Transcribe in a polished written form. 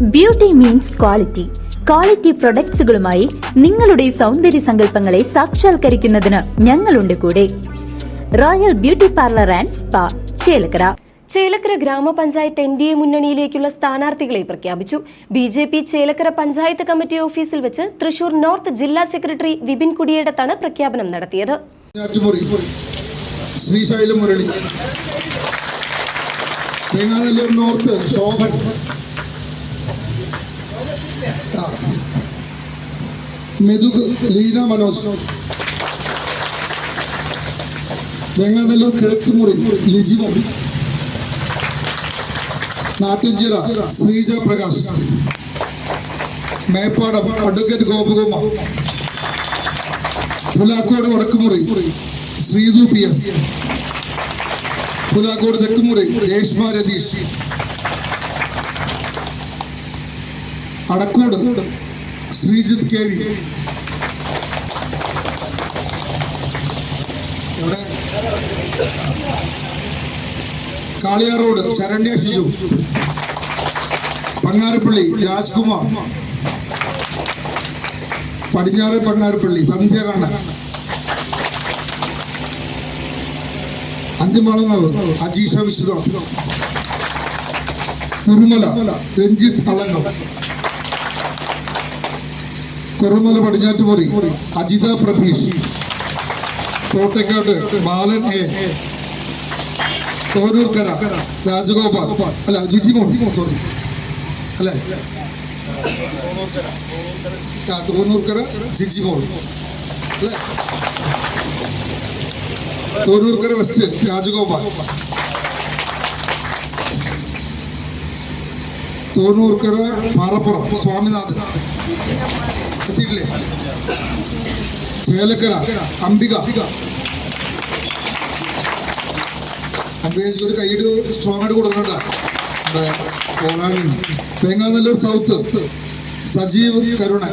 Beauty means quality. Quality പ്രൊഡക്ട്സുകളുമായി നിങ്ങളുടെ സൗന്ദര്യ സങ്കല്പങ്ങളെ സാക്ഷാത്കരിക്കുന്നതിന് ഞങ്ങളുണ്ട് കൂടെ. Royal beauty parlour and spa, Chelakkara. Chelakkara ഗ്രാമപഞ്ചായത്ത് NDA മുന്നണിയിലേക്കുള്ള സ്ഥാനാർത്ഥികളെ പ്രഖ്യാപിച്ചു. BJP ചേലക്കര പഞ്ചായത്ത് കമ്മിറ്റി ഓഫീസിൽ വെച്ച് തൃശൂർ നോർത്ത് ജില്ലാ സെക്രട്ടറി വിപിൻ കുടിയേടത്താണ് പ്രഖ്യാപനം നടത്തിയത്. ശ്രീശൈലം മുരളി, തേങ്ങാനല്ലൂർ നോർത്ത് ശോഭൻ, മെതുക് Leena Manoj, Thenganallur Kizhakkumuri Lijimo, Nattinchira Sreeja Prakash, Meppadam advocate Gopakumar, Pulakkode Vadakkumuri Sreethu PS, Pulakkode Thekkumuri Reshma Ratheesh, Adakkode Sreejith KV, എവിടെ കാളിയാർ റോഡ് ശരണ്യ ഷിജു, പങ്ങാരപ്പള്ളി രാജ്കുമാർ, പടിഞ്ഞാറ് പങ്ങാരപ്പള്ളി സന്ധ്യ കണ്ണൻ, അന്തിമളങ്ങാവ് അജീഷ വിശ്വനാഥ്, കുറുമല രഞ്ജിത്ത് അളങ്ങം, കുറുമല പടിഞ്ഞാറ്റുമുറി അജിത പ്രഭീഷ്, തോട്ടക്കാട് ബാലൻ A, തോന്നൂർക്കര രാജഗോപാൽ, അല്ല ജിജിമോൾ, സോറി അല്ലേ, തോന്നൂർക്കര ജിജിമോൾ അല്ലേ, തോന്നൂർക്കര വെസ്റ്റ് രാജഗോപാൽ, തോന്നൂർക്കര പാറപ്പുറം സ്വാമിനാഥൻ എത്തിയിട്ടില്ലേ, ചേലക്കര അംബിക, അംബികയ്ക്ക് ഒരു കൈയ്യ് സ്ട്രോങ് ആയിട്ട് കൊടുക്കണ്ട. വേങ്ങാനല്ലൂർ സൗത്ത് സജീവ് കരുണ,